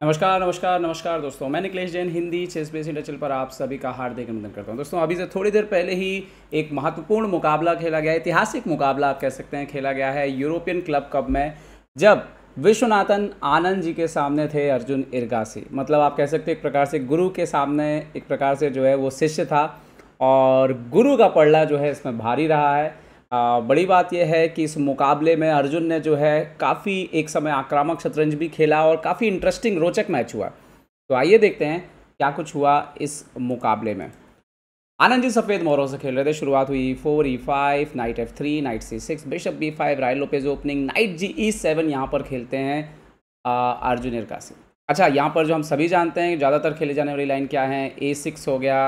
नमस्कार नमस्कार नमस्कार दोस्तों, मैं Niklesh Jain Hindi ChessBase India channel पर आप सभी का हार्दिक अभिनंदन करता हूं। दोस्तों अभी से थोड़ी देर पहले ही एक महत्वपूर्ण मुकाबला खेला गया, ऐतिहासिक मुकाबला आप कह सकते हैं खेला गया है यूरोपियन क्लब कप में, जब विश्वनाथन आनंद जी के सामने थे अर्जुन इरगासी। मतलब आप कह सकते हैं एक प्रकार से गुरु के सामने एक प्रकार से जो है वो शिष्य था, और गुरु का पलड़ा जो है इसमें भारी रहा है। बड़ी बात यह है कि इस मुकाबले में अर्जुन ने जो है काफ़ी एक समय आक्रामक शतरंज भी खेला और काफ़ी इंटरेस्टिंग रोचक मैच हुआ। तो आइए देखते हैं क्या कुछ हुआ इस मुकाबले में। आनंद जी सफ़ेद मोहरों से खेल रहे थे। शुरुआत हुई E4 E5, night F3, night C6, bishop B5, राय लोपेज ओपनिंग, नाइट जी E7 यहाँ पर खेलते हैं अर्जुन इरगासी। अच्छा, यहाँ पर जो हम सभी जानते हैं ज़्यादातर खेले जाने वाली लाइन क्या है, A6 हो गया,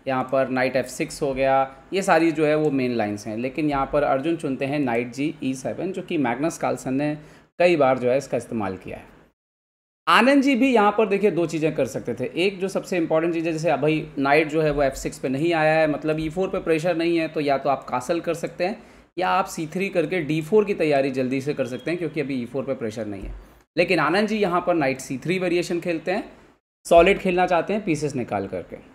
यहाँ पर नाइट F6 हो गया, ये सारी जो है वो मेन लाइंस हैं। लेकिन यहाँ पर अर्जुन चुनते हैं नाइट जी E7, जो कि मैग्नस कार्लसन ने कई बार जो है इसका इस्तेमाल किया है। आनंद जी भी यहाँ पर देखिए दो चीज़ें कर सकते थे। एक जो सबसे इंपॉर्टेंट चीज़ है, जैसे अभी नाइट जो है वो F6 पे नहीं आया है, मतलब E4 पे प्रेशर नहीं है, तो या तो आप कासल कर सकते हैं या आप C3 करके D4 की तैयारी जल्दी से कर सकते हैं, क्योंकि अभी E4 पे प्रेशर नहीं है। लेकिन आनंद जी यहाँ पर नाइट C3 वेरिएशन खेलते हैं, सॉलिड खेलना चाहते हैं पीसेस निकाल करके।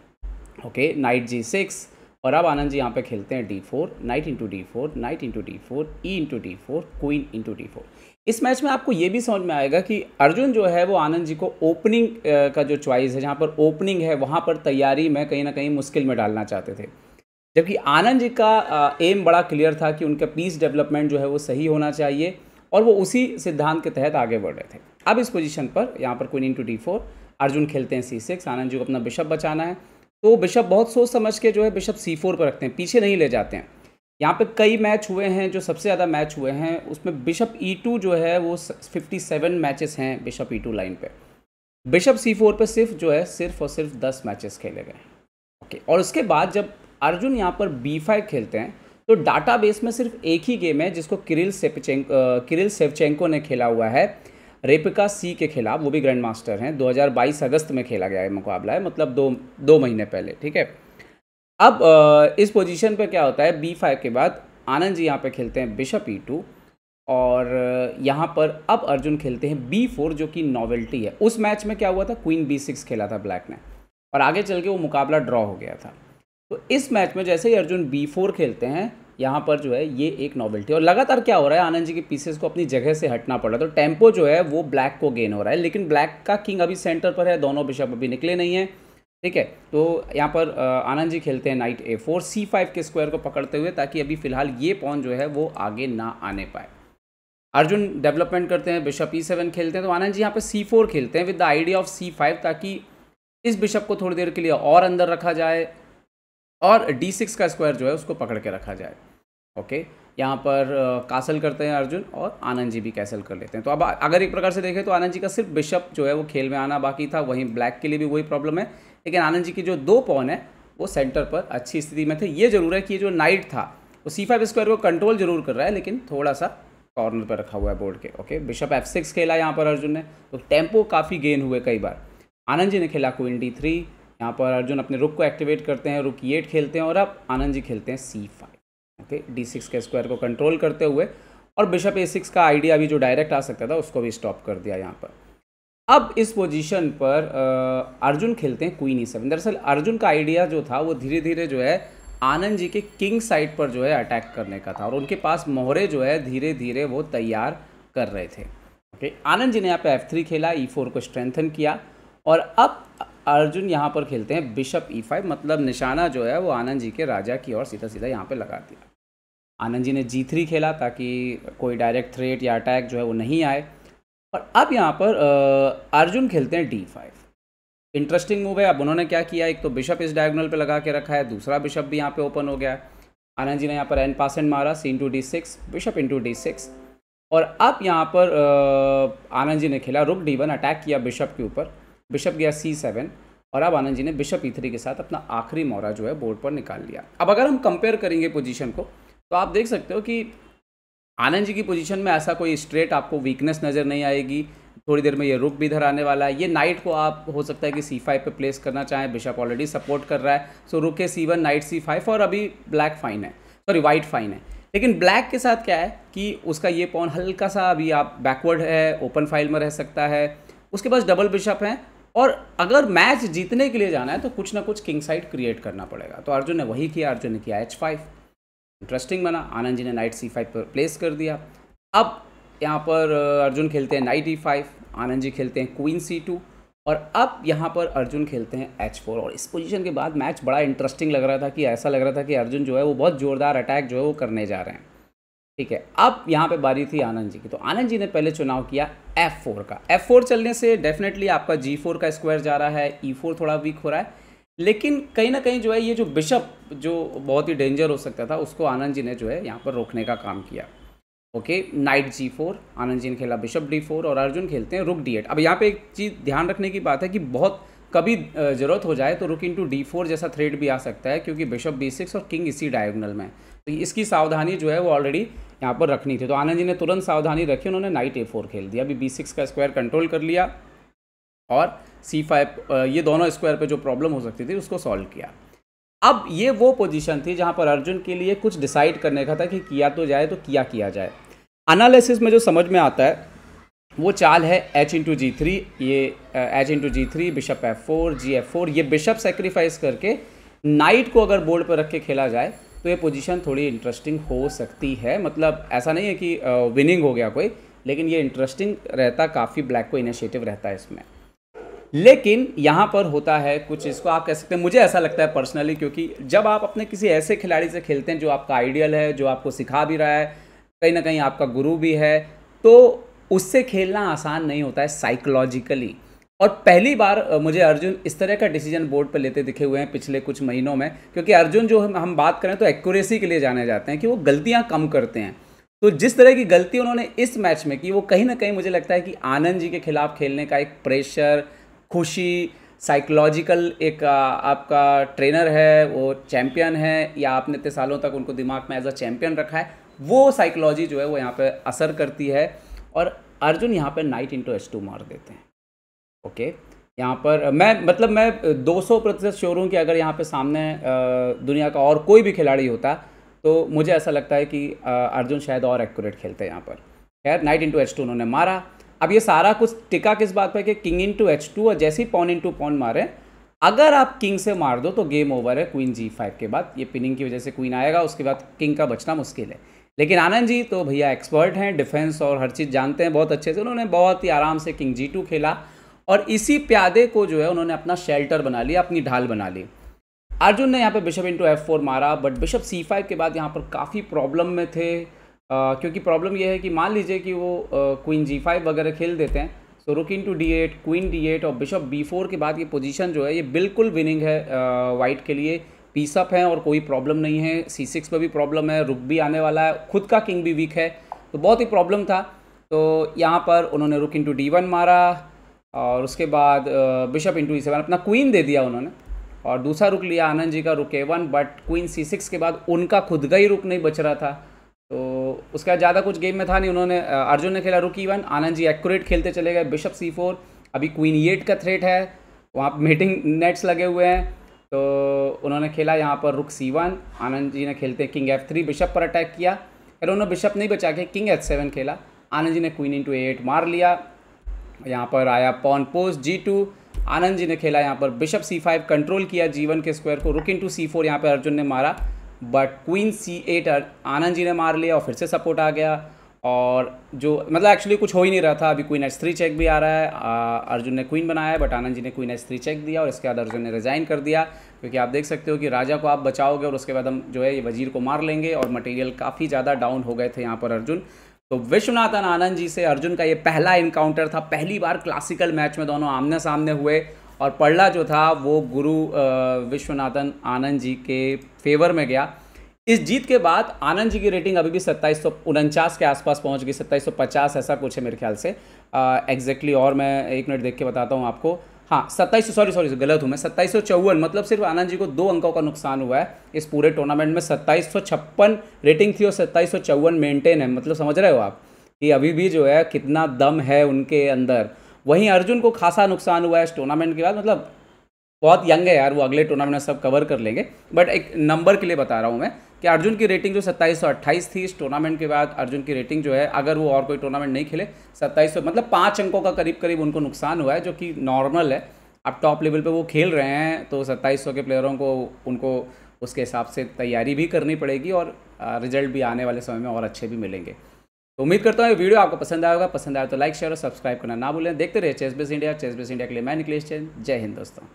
ओके, नाइट G6, और अब आनंद जी यहाँ पे खेलते हैं D4, night into D4, night into D4, E into D4, queen into D4। इस मैच में आपको ये भी समझ में आएगा कि अर्जुन जो है वो आनंद जी को ओपनिंग का जो चॉइस है, जहाँ पर ओपनिंग है वहाँ पर तैयारी में कहीं ना कहीं मुश्किल में डालना चाहते थे, जबकि आनंद जी का एम बड़ा क्लियर था कि उनका पीस डेवलपमेंट जो है वो सही होना चाहिए, और वो उसी सिद्धांत के तहत आगे बढ़ रहे थे। अब इस पोजीशन पर यहाँ पर क्वीन इंटू D4, अर्जुन खेलते हैं C6, आनंद जी को अपना बिशप बचाना है, तो बिशप बहुत सोच समझ के जो है बिशप C4 पर रखते हैं, पीछे नहीं ले जाते हैं। यहाँ पे कई मैच हुए हैं, जो सबसे ज़्यादा मैच हुए हैं उसमें बिशप E2 जो है वो 57 मैचेस हैं बिशप E2 लाइन पे। बिशप C4 पे सिर्फ और सिर्फ 10 मैचेस खेले गए। ओके, और उसके बाद जब अर्जुन यहाँ पर B5 खेलते हैं, तो डाटाबेस में सिर्फ एक ही गेम है जिसको किरिल सेवचेंको ने खेला हुआ है, रेपिका सी के खिलाफ, वो भी ग्रैंड मास्टर हैं। 2022 अगस्त में खेला गया है मुकाबला है, मतलब दो महीने पहले, ठीक है। अब इस पोजीशन पे क्या होता है, B5 के बाद आनंद जी यहाँ पे खेलते हैं बिशप E2, और यहाँ पर अब अर्जुन खेलते हैं B4, जो कि नॉवेल्टी है। उस मैच में क्या हुआ था, क्वीन B6 खेला था ब्लैक ने, और आगे चल के वो मुकाबला ड्रॉ हो गया था। तो इस मैच में जैसे ही अर्जुन B4 खेलते हैं, यहाँ पर जो है ये एक नॉवेल्टी, और लगातार क्या हो रहा है, आनंद जी के पीसेस को अपनी जगह से हटना पड़ रहा है, तो टेम्पो जो है वो ब्लैक को गेन हो रहा है। लेकिन ब्लैक का किंग अभी सेंटर पर है, दोनों बिशप अभी निकले नहीं हैं, ठीक है। तो यहाँ पर आनंद जी खेलते हैं नाइट A4, C5 के स्क्वायर को पकड़ते हुए, ताकि अभी फिलहाल ये पॉन जो है वो आगे ना आने पाए। अर्जुन डेवलपमेंट करते हैं, बिशप E7 खेलते हैं, तो आनंद जी यहाँ पे C4 खेलते हैं with the idea of C5, ताकि इस बिशप को थोड़ी देर के लिए और अंदर रखा जाए और D6 का स्क्वायर जो है उसको पकड़ के रखा जाए। ओके, यहाँ पर कासल करते हैं अर्जुन, और आनंद जी भी कैसल कर लेते हैं। तो अब अगर एक प्रकार से देखें तो आनंद जी का सिर्फ बिशप जो है वो खेल में आना बाकी था, वहीं ब्लैक के लिए भी वही प्रॉब्लम है। लेकिन आनंद जी की जो दो पॉन है वो सेंटर पर अच्छी स्थिति में थे। ये जरूर है कि जो नाइट था वो C5 स्क्वायर को कंट्रोल जरूर कर रहा है, लेकिन थोड़ा सा कॉर्नर पर रखा हुआ है बोर्ड के। ओके, बिशप F6 खेला यहाँ पर अर्जुन ने, तो टेम्पो काफ़ी गेन हुए कई बार। आनंद जी ने खेला क्वीन D3, यहाँ पर अर्जुन अपने रुक को एक्टिवेट करते हैं, रुक E8 खेलते हैं, और अब आनंद जी खेलते हैं C5। ओके, D6 के स्क्वायर को कंट्रोल करते हुए, और बिशप A6 का आइडिया भी जो डायरेक्ट आ सकता था उसको भी स्टॉप कर दिया यहाँ पर। अब इस पोजीशन पर अर्जुन खेलते हैं क्वीन E7। दरअसल अर्जुन का आइडिया जो था वो धीरे धीरे जो है आनंद जी के किंग साइड पर जो है अटैक करने का था, और उनके पास मोहरे जो है धीरे धीरे वो तैयार कर रहे थे। ओके, आनंद जी ने यहाँ पे F3 खेला, E4 को स्ट्रेंथन किया, और अब अर्जुन यहाँ पर खेलते हैं बिशप E5, मतलब निशाना जो है वो आनंद जी के राजा की ओर सीधा सीधा यहाँ पे लगा दिया। आनंद जी ने G3 खेला ताकि कोई डायरेक्ट थ्रेट या अटैक जो है वो नहीं आए, और अब यहाँ पर अर्जुन खेलते हैं D5। इंटरेस्टिंग मूव है। अब उन्होंने क्या किया, एक तो बिशप इस डायगोनल पे लगा के रखा है, दूसरा बिशप भी यहाँ पे ओपन हो गया है। आनंद जी ने यहाँ पर एन पासेंट मारा, C into D6, bishop into D6, और अब यहाँ पर आनंद जी ने खेला रुक D1, अटैक किया बिशप के ऊपर, बिशप गया C7, और अब आनंद जी ने बिशप E3 के साथ अपना आखिरी मोहरा जो है बोर्ड पर निकाल लिया। अब अगर हम कंपेयर करेंगे पोजीशन को, तो आप देख सकते हो कि आनंद जी की पोजीशन में ऐसा कोई स्ट्रेट आपको वीकनेस नज़र नहीं आएगी। थोड़ी देर में ये रुक भी इधर आने वाला है, ये नाइट को आप हो सकता है कि C5 पे प्लेस करना चाहें, बिशप ऑलरेडी सपोर्ट कर रहा है, सो रुक है C1, नाइट C5, और अभी ब्लैक फाइन है, सॉरी वाइट फाइन है। लेकिन ब्लैक के साथ क्या है कि उसका ये पॉन हल्का सा अभी आप बैकवर्ड है, ओपन फाइल में रह सकता है, उसके पास डबल बिशप हैं, और अगर मैच जीतने के लिए जाना है तो कुछ ना कुछ किंग साइड क्रिएट करना पड़ेगा। तो अर्जुन ने वही किया, अर्जुन ने किया H5, इंटरेस्टिंग बना। आनंद जी ने नाइट C5 पर प्लेस कर दिया। अब यहाँ पर अर्जुन खेलते हैं नाइट E5, आनंद जी खेलते हैं क्वीन C2, और अब यहाँ पर अर्जुन खेलते हैं H4। और इस पोजीशन के बाद मैच बड़ा इंटरेस्टिंग लग रहा था कि ऐसा लग रहा था कि अर्जुन जो है वो बहुत ज़ोरदार अटैक जो है वो करने जा रहे हैं। ठीक है, अब यहाँ पे बारी थी आनंद जी की। तो आनंद जी ने पहले चुनाव किया F4 का। F4 चलने से डेफिनेटली आपका G4 का स्क्वायर जा रहा है, E4 थोड़ा वीक हो रहा है, लेकिन कहीं ना कहीं जो है ये जो बिशप जो बहुत ही डेंजर हो सकता था उसको आनंद जी ने जो है यहाँ पर रोकने का काम किया। Okay, night G4, Anand ji ने खेला बिशप D4 और अर्जुन खेलते हैं रुक D8। अब यहाँ पे एक चीज़ ध्यान रखने की बात है कि बहुत कभी ज़रूरत हो जाए तो रुक इंटू D4 जैसा थ्रेड भी आ सकता है, क्योंकि बिशप B6 और किंग इसी डायगोनल में, तो इसकी सावधानी जो है वो ऑलरेडी यहाँ पर रखनी थी। तो आनंद जी ने तुरंत सावधानी रखी, उन्होंने नाइट A4 खेल दिया। अभी B6 का स्क्वायर कंट्रोल कर लिया और C5, ये दोनों स्क्वायर पे जो प्रॉब्लम हो सकती थी उसको सॉल्व किया। अब ये वो पोजीशन थी जहाँ पर अर्जुन के लिए कुछ डिसाइड करने का था कि किया तो जाए तो किया जाए। एनालिसिस में जो समझ में आता है वो चाल है H×G3, ये H×G3, बिशप F4, G/F4, ये बिशप सेक्रीफाइस करके नाइट को अगर बोर्ड पर रख के खेला जाए तो ये पोजीशन थोड़ी इंटरेस्टिंग हो सकती है। मतलब ऐसा नहीं है कि विनिंग हो गया कोई, लेकिन ये इंटरेस्टिंग रहता, काफ़ी ब्लैक को इनिशिएटिव रहता है इसमें। लेकिन यहाँ पर होता है कुछ, इसको आप कह सकते हैं, मुझे ऐसा लगता है पर्सनली, क्योंकि जब आप अपने किसी ऐसे खिलाड़ी से खेलते हैं जो आपका आइडियल है, जो आपको सिखा भी रहा है, कहीं ना कहीं आपका गुरु भी है, तो उससे खेलना आसान नहीं होता है साइकोलॉजिकली। और पहली बार मुझे अर्जुन इस तरह का डिसीजन बोर्ड पर लेते दिखे हुए हैं पिछले कुछ महीनों में, क्योंकि अर्जुन जो हम बात करें तो एक्यूरेसी के लिए जाने जाते हैं कि वो गलतियाँ कम करते हैं। तो जिस तरह की गलती उन्होंने इस मैच में की, वो कहीं ना कहीं मुझे लगता है कि आनंद जी के खिलाफ खेलने का एक प्रेशर, खुशी, साइकोलॉजिकल एक आपका ट्रेनर है, वो चैम्पियन है, या आपने इतने सालों तक उनको दिमाग में एज अ चैम्पियन रखा है, वो साइकोलॉजी जो है वो यहाँ पे असर करती है। और अर्जुन यहाँ पे नाइट इंटू H2 मार देते हैं। ओके, यहाँ पर मैं 200% श्योर हूँ कि अगर यहाँ पे सामने दुनिया का और कोई भी खिलाड़ी होता तो मुझे ऐसा लगता है कि अर्जुन शायद और एक्यूरेट खेलते हैं यहाँ पर। खैर, नाइट इंटू H2 उन्होंने मारा। अब ये सारा कुछ टिका किस बात पर कि किंग इंटू H2, और जैसे ही पॉन इंटू पॉन मारे, अगर आप किंग से मार दो तो गेम ओवर है। क्वीन G5 के बाद ये पिनिंग की वजह से क्वीन आएगा, उसके बाद किंग का बचना मुश्किल है। लेकिन आनंद जी तो भैया एक्सपर्ट हैं, डिफेंस और हर चीज़ जानते हैं बहुत अच्छे से। उन्होंने बहुत ही आराम से किंग G2 खेला और इसी प्यादे को जो है उन्होंने अपना शेल्टर बना लिया, अपनी ढाल बना ली। अर्जुन ने यहाँ पे बिशप इंटू F4 मारा, बट बिशप C5 के बाद यहाँ पर काफ़ी प्रॉब्लम में थे, क्योंकि प्रॉब्लम यह है कि मान लीजिए कि वो क्वीन G5 वगैरह खेल देते हैं, सो रुक इंटू D8, क्वीन D8 और बिशप B4 के बाद ये पोजीशन जो है ये बिल्कुल विनिंग है वाइट के लिए। पीसअप है और कोई प्रॉब्लम नहीं है, C6 पर भी प्रॉब्लम है, रुक भी आने वाला है, खुद का किंग भी वीक है, तो बहुत ही प्रॉब्लम था। तो यहाँ पर उन्होंने रुक इंटू D1 मारा और उसके बाद बिशप इंटू E7, अपना क्वीन दे दिया उन्होंने, और दूसरा रुक लिया आनंद जी का, रुक A1, बट क्वीन C6 के बाद उनका खुद का ही रुक नहीं बच रहा था, तो उसका ज़्यादा कुछ गेम में था नहीं। उन्होंने अर्जुन ने खेला रुक E1, आनंद जी एक्यूरेट खेलते चले गए, बिशप C4, अभी क्वीन E8 का थ्रेट है, वहाँ मीटिंग नेट्स लगे हुए हैं, तो उन्होंने खेला यहाँ पर रुक C1, आनंद जी ने खेलते किंग F3, बिशप पर अटैक किया, फिर उन्होंने बिशप नहीं बचा के किंग H7 खेला, आनंद जी ने क्वीन इंटू A8 मार लिया, यहाँ पर आया pawn post G2, Anand ji ने खेला यहाँ पर बिशप C5, कंट्रोल किया G1 के स्क्वायर को, रुक इंटू C4 यहाँ पर अर्जुन ने मारा, but queen C8 Anand ji ने मार लिया और फिर से सपोर्ट आ गया, और जो मतलब एक्चुअली कुछ हो ही नहीं रहा था। अभी क्वीन H3 चेक भी आ रहा है, अर्जुन ने क्वीन बनाया बट आनंद जी ने क्वीन H3 चेक दिया और इसके बाद अर्जुन ने रिज़ाइन कर दिया, क्योंकि आप देख सकते हो कि राजा को आप बचाओगे और उसके बाद हम जो है ये वजीर को मार लेंगे, और मटेरियल काफ़ी ज़्यादा डाउन हो गए थे यहाँ पर अर्जुन। तो विश्वनाथन आनंद जी से अर्जुन का ये पहला इनकाउंटर था, पहली बार क्लासिकल मैच में दोनों आमने सामने हुए, और पड़ला जो था वो गुरु विश्वनाथन आनंद जी के फेवर में गया। इस जीत के बाद आनंद जी की रेटिंग अभी भी 2749 के आसपास पहुंच गई, 2750 ऐसा कुछ है मेरे ख्याल से एग्जैक्टली, और मैं एक मिनट देख के बताता हूं आपको। हाँ, 2700, सॉरी गलत हूँ मैं, 2754, मतलब सिर्फ आनंद जी को 2 अंकों का नुकसान हुआ है इस पूरे टूर्नामेंट में। 2756 रेटिंग थी और 2754 मेंटेन है, मतलब समझ रहे हो आप कि अभी भी जो है कितना दम है उनके अंदर। वहीं अर्जुन को खासा नुकसान हुआ है इस टूर्नामेंट के बाद, मतलब बहुत यंग है यार वो, अगले टूर्नामेंट में सब कवर कर लेंगे, बट एक नंबर के लिए बता रहा हूँ मैं। कि अर्जुन की रेटिंग जो 2728 थी इस टूर्नामेंट के बाद, अर्जुन की रेटिंग जो है अगर वो और कोई टूर्नामेंट नहीं खेले 2700, मतलब 5 अंकों का करीब करीब उनको नुकसान हुआ है, जो कि नॉर्मल है। अब टॉप लेवल पे वो खेल रहे हैं तो 2700 के प्लेयरों को उनको उसके हिसाब से तैयारी भी करनी पड़ेगी और रिजल्ट भी आने वाले समय में और अच्छे भी मिलेंगे। तो उम्मीद करता हूँ ये वीडियो आपको पसंद आएगा। पसंद आया तो लाइक शेयर और सब्सक्राइब करना ना भूलें। देखते रहिए ChessBase India. ChessBase India के लिए मैं निकलेश जैन। जय हिंद दोस्तों।